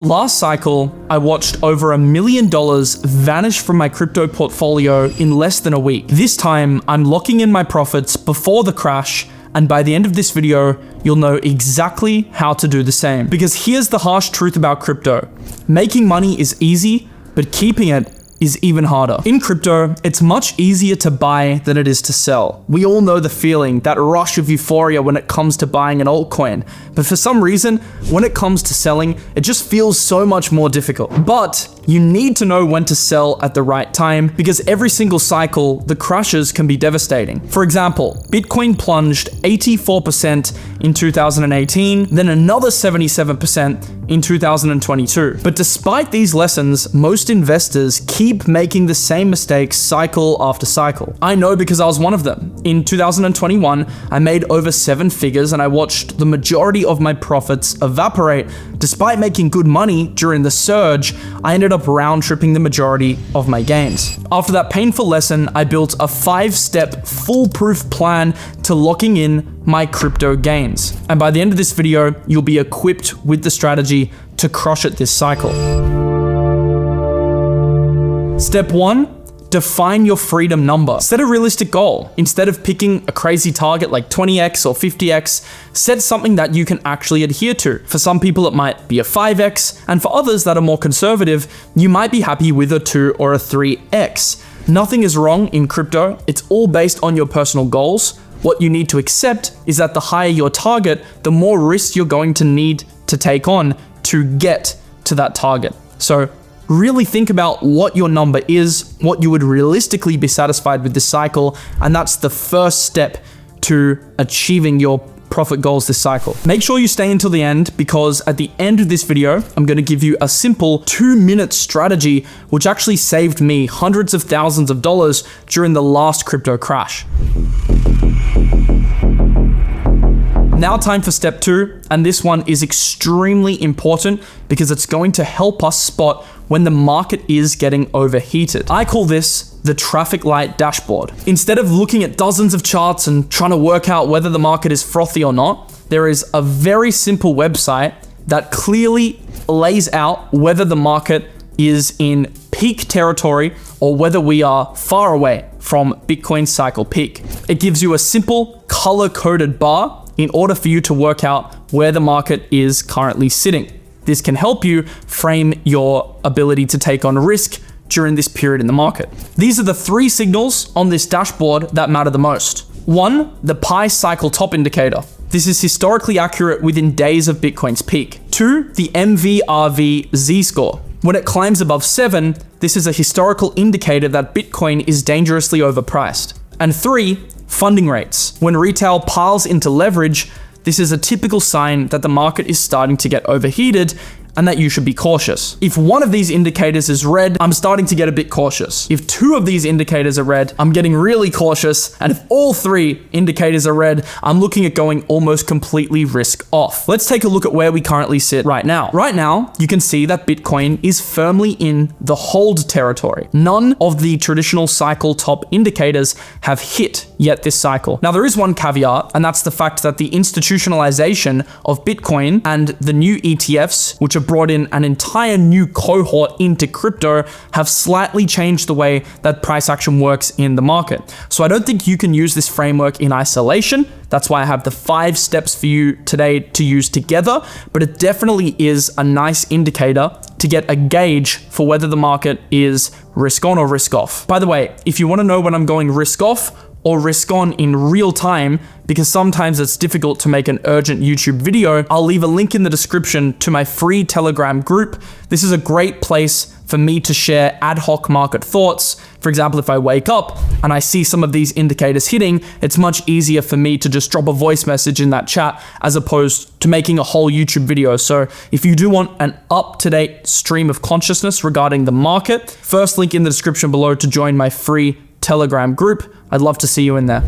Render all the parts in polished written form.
Last cycle, I watched over $1 million vanish from my crypto portfolio in less than a week. This time, I'm locking in my profits before the crash, and by the end of this video, you'll know exactly how to do the same. Because here's the harsh truth about crypto. Making money is easy, but keeping it is even harder. In crypto, it's much easier to buy than it is to sell. We all know the feeling, that rush of euphoria when it comes to buying an altcoin. But for some reason, when it comes to selling, it just feels so much more difficult. But you need to know when to sell at the right time, because every single cycle, the crashes can be devastating. For example, Bitcoin plunged 84% in 2018, then another 77% in 2022. But despite these lessons, most investors keep making the same mistakes cycle after cycle. I know because I was one of them. In 2021, I made over 7 figures and I watched the majority of my profits evaporate. Despite making good money during the surge, I ended up round tripping the majority of my gains. After that painful lesson, I built a 5-step foolproof plan to locking in my crypto gains. And by the end of this video, you'll be equipped with the strategy to crush it this cycle. Step 1, define your freedom number. Set a realistic goal. Instead of picking a crazy target like 20x or 50x, set something that you can actually adhere to. For some people, it might be a 5x, and for others that are more conservative, you might be happy with a 2 or a 3x. Nothing is wrong in crypto. It's all based on your personal goals. What you need to accept is that the higher your target, the more risk you're going to need to take on to get to that target. So really think about what your number is, what you would realistically be satisfied with this cycle, and that's the first step to achieving your profit goals this cycle. Make sure you stay until the end, because at the end of this video, I'm going to give you a simple 2-minute strategy, which actually saved me hundreds of thousands of dollars during the last crypto crash. Now time for step 2, and this one is extremely important because it's going to help us spot when the market is getting overheated. I call this the traffic light dashboard. Instead of looking at dozens of charts and trying to work out whether the market is frothy or not, there is a very simple website that clearly lays out whether the market is in peak territory or whether we are far away from Bitcoin's cycle peak. It gives you a simple color-coded bar in order for you to work out where the market is currently sitting. This can help you frame your ability to take on risk during this period in the market. These are the 3 signals on this dashboard that matter the most. 1, the Pi cycle top indicator. This is historically accurate within days of Bitcoin's peak. 2, the MVRV Z-score. When it climbs above 7, this is a historical indicator that Bitcoin is dangerously overpriced. And 3, funding rates. When retail piles into leverage, this is a typical sign that the market is starting to get overheated and that you should be cautious. If one of these indicators is red, I'm starting to get a bit cautious. If 2 of these indicators are red, I'm getting really cautious. And if all 3 indicators are red, I'm looking at going almost completely risk off. Let's take a look at where we currently sit right now. Right now, you can see that Bitcoin is firmly in the hold territory. None of the traditional cycle top indicators have hit yet this cycle. Now, there is one caveat, and that's the fact that the institutionalization of Bitcoin and the new ETFs, which have brought in an entire new cohort into crypto, have slightly changed the way that price action works in the market. So I don't think you can use this framework in isolation. That's why I have the 5 steps for you today to use together, but it definitely is a nice indicator to get a gauge for whether the market is risk on or risk off. By the way, if you want to know when I'm going risk off or risk on in real time, because sometimes it's difficult to make an urgent YouTube video, I'll leave a link in the description to my free Telegram group. This is a great place for me to share ad hoc market thoughts. For example, if I wake up and I see some of these indicators hitting, it's much easier for me to just drop a voice message in that chat as opposed to making a whole YouTube video. So if you do want an up-to-date stream of consciousness regarding the market, first link in the description below to join my free Telegram group. I'd love to see you in there.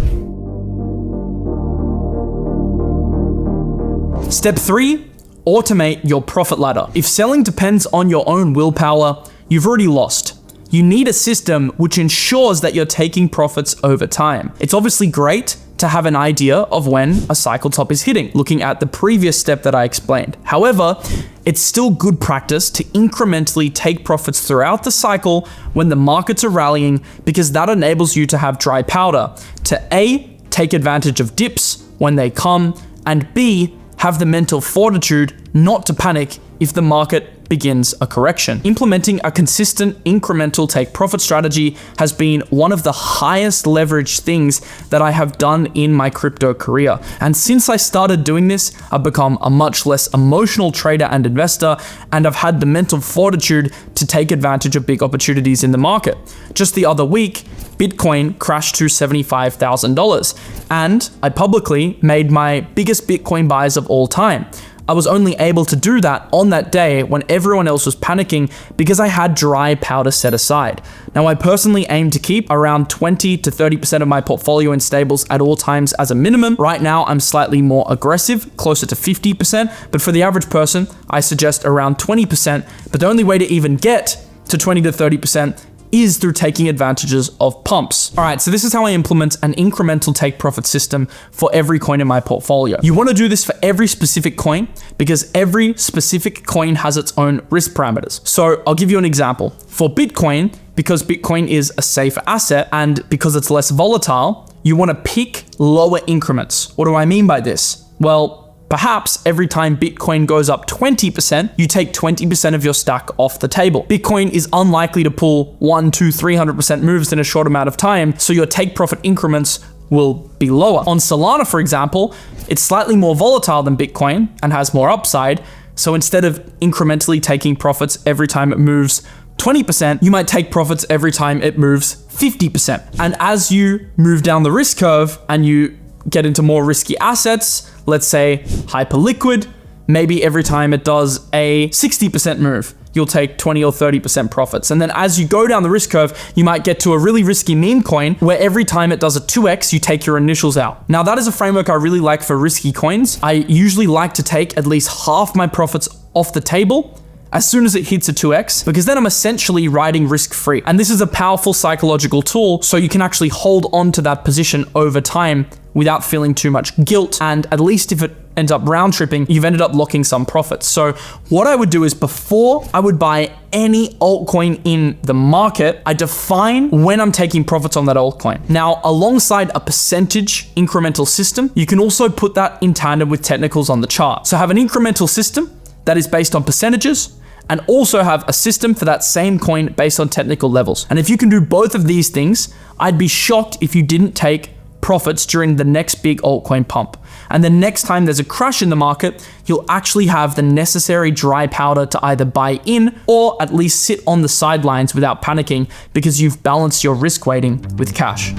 Step 3, automate your profit ladder. If selling depends on your own willpower, you've already lost. You need a system which ensures that you're taking profits over time. It's obviously great to have an idea of when a cycle top is hitting, looking at the previous step that I explained. However, it's still good practice to incrementally take profits throughout the cycle when the markets are rallying, because that enables you to have dry powder to A, take advantage of dips when they come, and B, have the mental fortitude not to panic if the market begins a correction. Implementing a consistent incremental take profit strategy has been one of the highest leverage things that I have done in my crypto career. And since I started doing this, I've become a much less emotional trader and investor, and I've had the mental fortitude to take advantage of big opportunities in the market. Just the other week, Bitcoin crashed to $75,000, and I publicly made my biggest Bitcoin buys of all time. I was only able to do that on that day when everyone else was panicking because I had dry powder set aside. Now, I personally aim to keep around 20 to 30% of my portfolio in stables at all times as a minimum. Right now, I'm slightly more aggressive, closer to 50%, but for the average person, I suggest around 20%. But the only way to even get to 20 to 30% is through taking advantages of pumps. All right, so this is how I implement an incremental take profit system for every coin in my portfolio. You want to do this for every specific coin because every specific coin has its own risk parameters. So I'll give you an example. For Bitcoin, because Bitcoin is a safer asset and because it's less volatile, you want to pick lower increments. What do I mean by this? Well, perhaps every time Bitcoin goes up 20%, you take 20% of your stack off the table. Bitcoin is unlikely to pull 100, 200, 300% moves in a short amount of time, so your take profit increments will be lower. On Solana, for example, it's slightly more volatile than Bitcoin and has more upside, so instead of incrementally taking profits every time it moves 20%, you might take profits every time it moves 50%. And as you move down the risk curve and you get into more risky assets, let's say hyperliquid, maybe every time it does a 60% move, you'll take 20 or 30% profits. And then as you go down the risk curve, you might get to a really risky meme coin where every time it does a 2x, you take your initials out. Now, that is a framework I really like for risky coins. I usually like to take at least half my profits off the table as soon as it hits a 2x, because then I'm essentially riding risk-free. And this is a powerful psychological tool, so you can actually hold on to that position over time without feeling too much guilt. And at least if it ends up round tripping, you've ended up locking some profits. So what I would do is before I would buy any altcoin in the market, I define when I'm taking profits on that altcoin. Now, alongside a percentage incremental system, you can also put that in tandem with technicals on the chart. So have an incremental system that is based on percentages, and also have a system for that same coin based on technical levels. And if you can do both of these things, I'd be shocked if you didn't take profits during the next big altcoin pump. And the next time there's a crash in the market, you'll actually have the necessary dry powder to either buy in or at least sit on the sidelines without panicking because you've balanced your risk weighting with cash.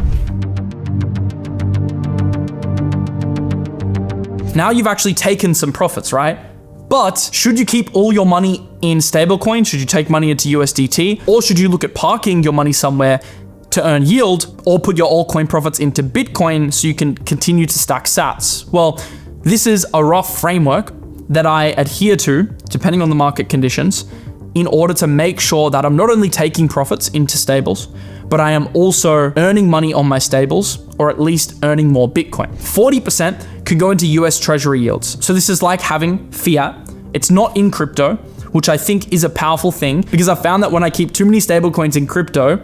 Now you've actually taken some profits, right? But should you keep all your money in stablecoin? Should you take money into USDT? Or should you look at parking your money somewhere to earn yield, or put your altcoin profits into Bitcoin so you can continue to stack sats? Well, this is a rough framework that I adhere to, depending on the market conditions, in order to make sure that I'm not only taking profits into stables, but I am also earning money on my stables, or at least earning more Bitcoin. 40% could go into US Treasury yields. So this is like having fiat. It's not in crypto, which I think is a powerful thing, because I found that when I keep too many stablecoins in crypto,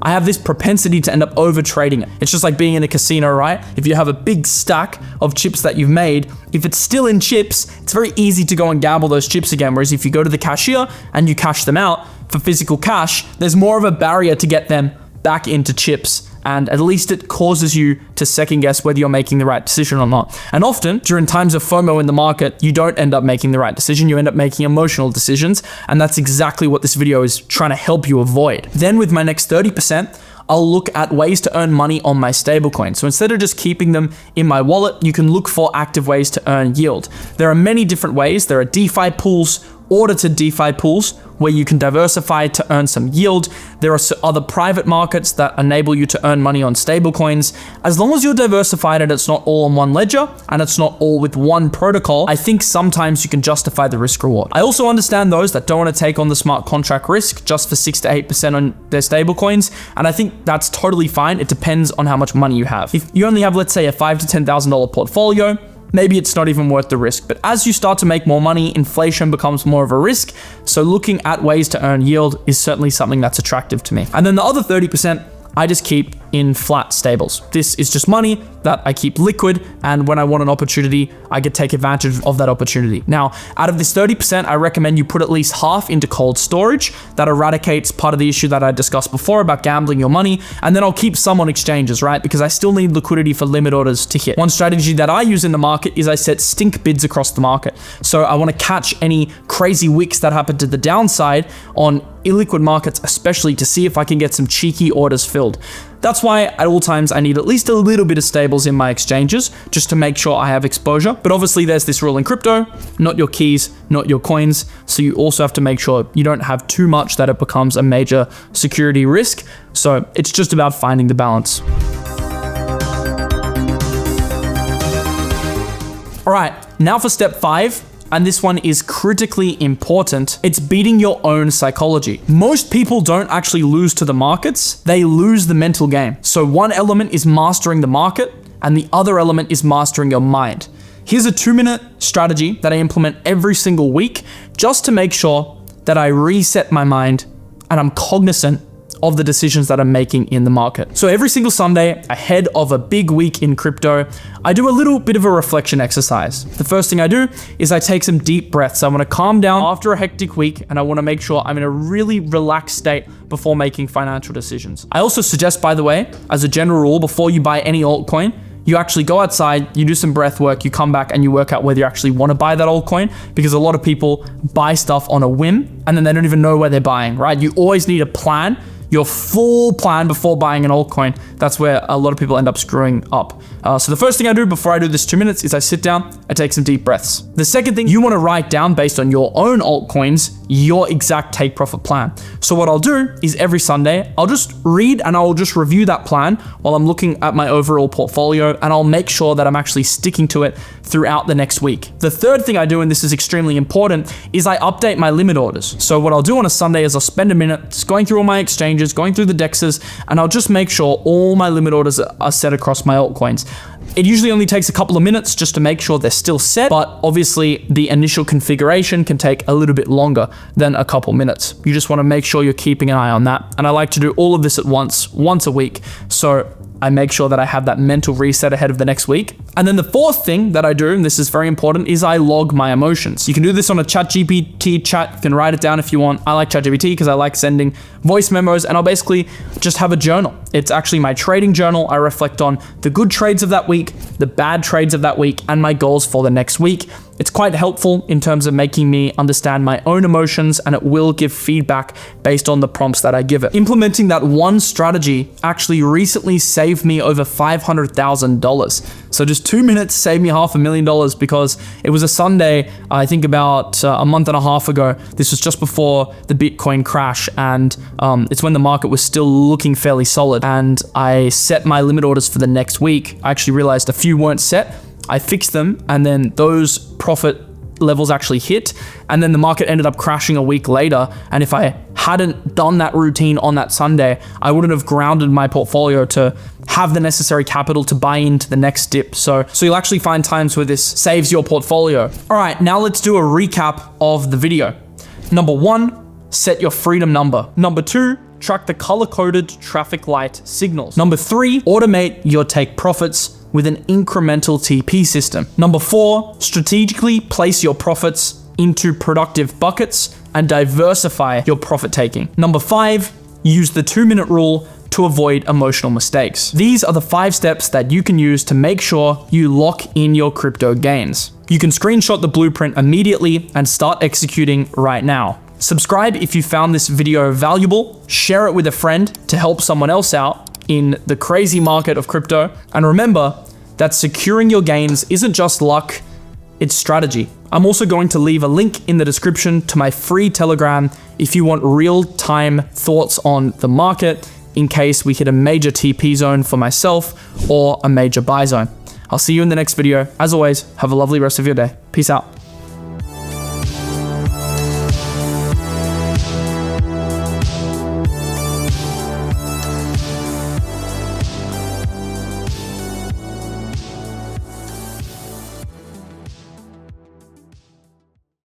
I have this propensity to end up over trading it. It's just like being in a casino, right? If you have a big stack of chips that you've made, if it's still in chips, it's very easy to go and gamble those chips again. Whereas if you go to the cashier and you cash them out for physical cash, there's more of a barrier to get them back into chips. And at least it causes you to second guess whether you're making the right decision or not. And often during times of FOMO in the market, you don't end up making the right decision. You end up making emotional decisions. And that's exactly what this video is trying to help you avoid. Then with my next 30%, I'll look at ways to earn money on my stablecoin. So instead of just keeping them in my wallet, you can look for active ways to earn yield. There are many different ways. There are DeFi pools, audited DeFi pools where you can diversify to earn some yield. There are other private markets that enable you to earn money on stablecoins. As long as you're diversified and it's not all on one ledger and it's not all with one protocol, I think sometimes you can justify the risk reward. I also understand those that don't want to take on the smart contract risk just for 6 to 8% on their stablecoins, and I think that's totally fine. It depends on how much money you have. If you only have, let's say, a $5,000 to $10,000 portfolio, maybe it's not even worth the risk. But as you start to make more money, inflation becomes more of a risk. So looking at ways to earn yield is certainly something that's attractive to me. And then the other 30%, I just keep in flat stables. This is just money that I keep liquid, and when I want an opportunity, I can take advantage of that opportunity. Now, out of this 30%, I recommend you put at least half into cold storage. That eradicates part of the issue that I discussed before about gambling your money, and then I'll keep some on exchanges, right? Because I still need liquidity for limit orders to hit. One strategy that I use in the market is I set stink bids across the market. So I want to catch any crazy wicks that happen to the downside on illiquid markets, especially to see if I can get some cheeky orders filled. That's why at all times I need at least a little bit of stables in my exchanges just to make sure I have exposure. But obviously there's this rule in crypto, not your keys, not your coins. So you also have to make sure you don't have too much that it becomes a major security risk. So it's just about finding the balance. All right, now for step 5. And this one is critically important. It's beating your own psychology. Most people don't actually lose to the markets, they lose the mental game. So one element is mastering the market, and the other element is mastering your mind. Here's a 2-minute strategy that I implement every single week just to make sure that I reset my mind and I'm cognizant of the decisions that I'm making in the market. So every single Sunday, ahead of a big week in crypto, I do a little bit of a reflection exercise. The first thing I do is I take some deep breaths. I want to calm down after a hectic week, and I want to make sure I'm in a really relaxed state before making financial decisions. I also suggest, by the way, as a general rule, before you buy any altcoin, you actually go outside, you do some breath work, you come back and you work out whether you actually want to buy that altcoin, because a lot of people buy stuff on a whim and then they don't even know where they're buying, right? You always need a plan, your full plan before buying an altcoin. That's where a lot of people end up screwing up. So the first thing I do before I do this 2 minutes is I sit down, I take some deep breaths. The second thing, you want to write down based on your own altcoins, your exact take profit plan. So what I'll do is every Sunday, I'll just read and I'll just review that plan while I'm looking at my overall portfolio, and I'll make sure that I'm actually sticking to it throughout the next week. The third thing I do, and this is extremely important, is I update my limit orders. So what I'll do on a Sunday is I'll spend a minute just going through all my exchanges, going through the dexes, and I'll just make sure all my limit orders are set across my altcoins. It usually only takes a couple of minutes just to make sure they're still set, but obviously the initial configuration can take a little bit longer than a couple minutes. You just want to make sure you're keeping an eye on that. And I like to do all of this at once a week. So I make sure that I have that mental reset ahead of the next week. And then the fourth thing that I do, and this is very important, is I log my emotions. You can do this on a ChatGPT chat. You can write it down if you want. I like ChatGPT because I like sending voice memos, and I'll basically just have a journal. It's actually my trading journal. I reflect on the good trades of that week, the bad trades of that week, and my goals for the next week. It's quite helpful in terms of making me understand my own emotions, and it will give feedback based on the prompts that I give it. Implementing that one strategy actually recently saved me over $500,000. So just 2 minutes saved me $500,000 because it was a Sunday, I think about a month and a half ago. This was just before the Bitcoin crash, and it's when the market was still looking fairly solid. And I set my limit orders for the next week. I actually realized a few weren't set. I fixed them, and then those profit levels actually hit, and then the market ended up crashing a week later. And if I hadn't done that routine on that Sunday, I wouldn't have grounded my portfolio to have the necessary capital to buy into the next dip. So you'll actually find times where this saves your portfolio. All right, now let's do a recap of the video. Number 1, set your freedom number. Number 2, track the color-coded traffic light signals. Number 3, automate your take profits with an incremental TP system. Number 4, strategically place your profits into productive buckets and diversify your profit taking. Number 5, use the 2-minute rule to avoid emotional mistakes. These are the 5 steps that you can use to make sure you lock in your crypto gains. You can screenshot the blueprint immediately and start executing right now. Subscribe if you found this video valuable, share it with a friend to help someone else out in the crazy market of crypto. And remember that securing your gains isn't just luck, it's strategy. I'm also going to leave a link in the description to my free Telegram if you want real-time thoughts on the market in case we hit a major TP zone for myself or a major buy zone. I'll see you in the next video. As always, have a lovely rest of your day. Peace out.